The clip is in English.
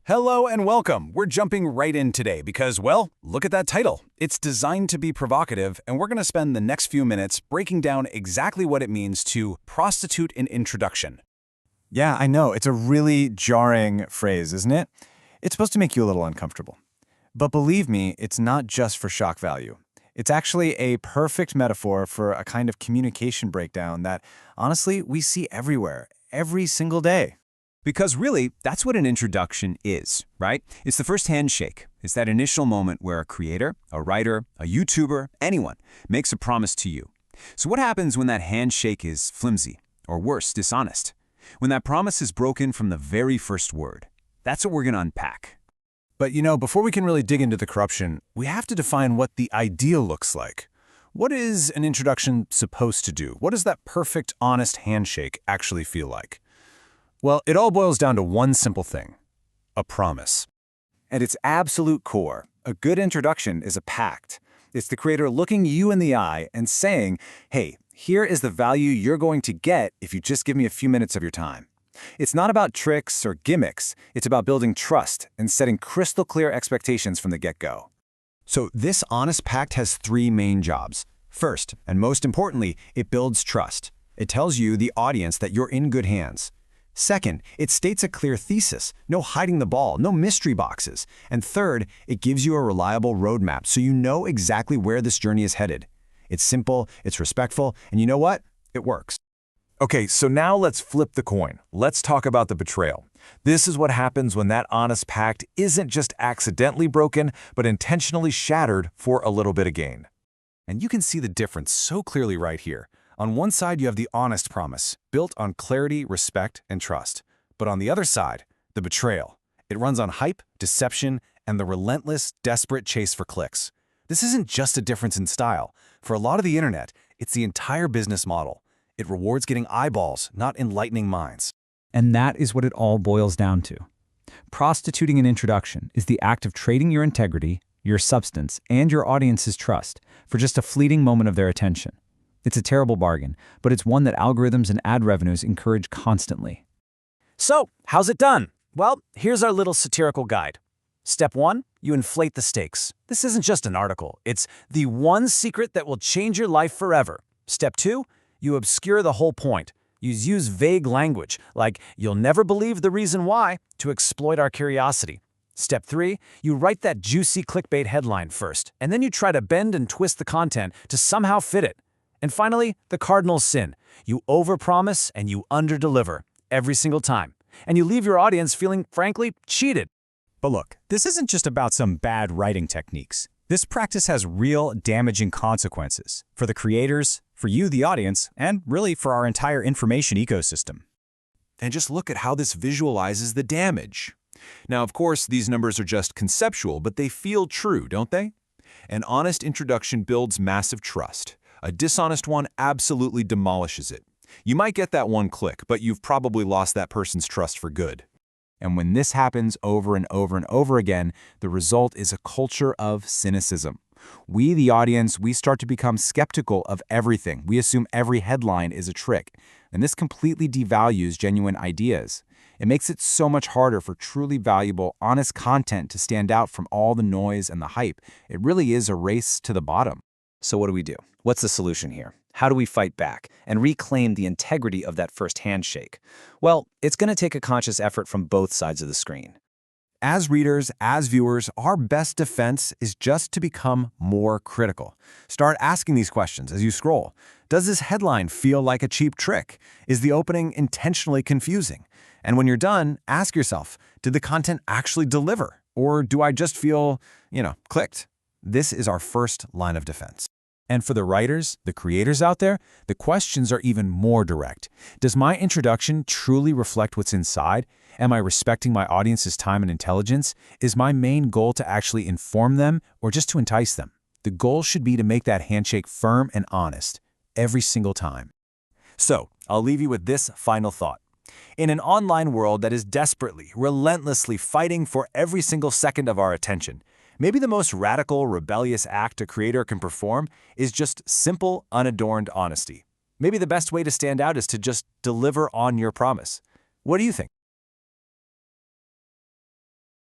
Hello and welcome. We're jumping right in today because, well, look at that title. It's designed to be provocative, and we're going to spend the next few minutes breaking down exactly what it means to prostitute an introduction. Yeah, I know. It's a really jarring phrase, isn't it? It's supposed to make you a little uncomfortable. But believe me, it's not just for shock value. It's actually a perfect metaphor for a kind of communication breakdown that, honestly, we see everywhere, every single day. Because really, that's what an introduction is, right? It's the first handshake. It's that initial moment where a creator, a writer, a YouTuber, anyone makes a promise to you. So what happens when that handshake is flimsy, or worse, dishonest? When that promise is broken from the very first word? That's what we're going to unpack. But before we can really dig into the corruption, we have to define what the ideal looks like. What is an introduction supposed to do? What does that perfect, honest handshake actually feel like? Well, it all boils down to one simple thing: a promise. At its absolute core, a good introduction is a pact. It's the creator looking you in the eye and saying, hey, here is the value you're going to get if you just give me a few minutes of your time. It's not about tricks or gimmicks. It's about building trust and setting crystal clear expectations from the get-go. So this honest pact has three main jobs. First, and most importantly, it builds trust. It tells you, the audience, that you're in good hands. Second, it states a clear thesis, no hiding the ball, no mystery boxes. And third, it gives you a reliable roadmap so you know exactly where this journey is headed. It's simple, it's respectful, and you know what? It works. Okay, so now let's flip the coin. Let's talk about the betrayal. This is what happens when that honest pact isn't just accidentally broken, but intentionally shattered for a little bit of gain. And you can see the difference so clearly right here. On one side, you have the honest promise, built on clarity, respect, and trust. But on the other side, the betrayal. It runs on hype, deception, and the relentless, desperate chase for clicks. This isn't just a difference in style. For a lot of the internet, it's the entire business model. It rewards getting eyeballs, not enlightening minds. And that is what it all boils down to. Prostituting an introduction is the act of trading your integrity, your substance, and your audience's trust for just a fleeting moment of their attention. It's a terrible bargain, but it's one that algorithms and ad revenues encourage constantly. So, how's it done? Well, here's our little satirical guide. Step 1, you inflate the stakes. This isn't just an article. It's the one secret that will change your life forever. Step 2, you obscure the whole point. You use vague language, like "you'll never believe the reason why," to exploit our curiosity. Step 3, you write that juicy clickbait headline first, and then you try to bend and twist the content to somehow fit it. And finally, the cardinal sin. You overpromise and you underdeliver every single time. And you leave your audience feeling, frankly, cheated. But look, this isn't just about some bad writing techniques. This practice has real damaging consequences for the creators, for you, the audience, and really for our entire information ecosystem. And just look at how this visualizes the damage. Now, of course, these numbers are just conceptual, but they feel true, don't they? An honest introduction builds massive trust. A dishonest one absolutely demolishes it. You might get that one click, but you've probably lost that person's trust for good. And when this happens over and over and over again, the result is a culture of cynicism. We, the audience, we start to become skeptical of everything. We assume every headline is a trick. And this completely devalues genuine ideas. It makes it so much harder for truly valuable, honest content to stand out from all the noise and the hype. It really is a race to the bottom. So what do? What's the solution here? How do we fight back and reclaim the integrity of that first handshake? Well, it's going to take a conscious effort from both sides of the screen. As readers, as viewers, our best defense is just to become more critical. Start asking these questions as you scroll. Does this headline feel like a cheap trick? Is the opening intentionally confusing? And when you're done, ask yourself, did the content actually deliver? Or do I just feel, clicked? This is our first line of defense. And for the writers, the creators out there, the questions are even more direct. Does my introduction truly reflect what's inside? Am I respecting my audience's time and intelligence? Is my main goal to actually inform them or just to entice them? The goal should be to make that handshake firm and honest every single time. So, I'll leave you with this final thought. In an online world that is desperately, relentlessly fighting for every single second of our attention, maybe the most radical, rebellious act a creator can perform is just simple, unadorned honesty. Maybe the best way to stand out is to just deliver on your promise. What do you think?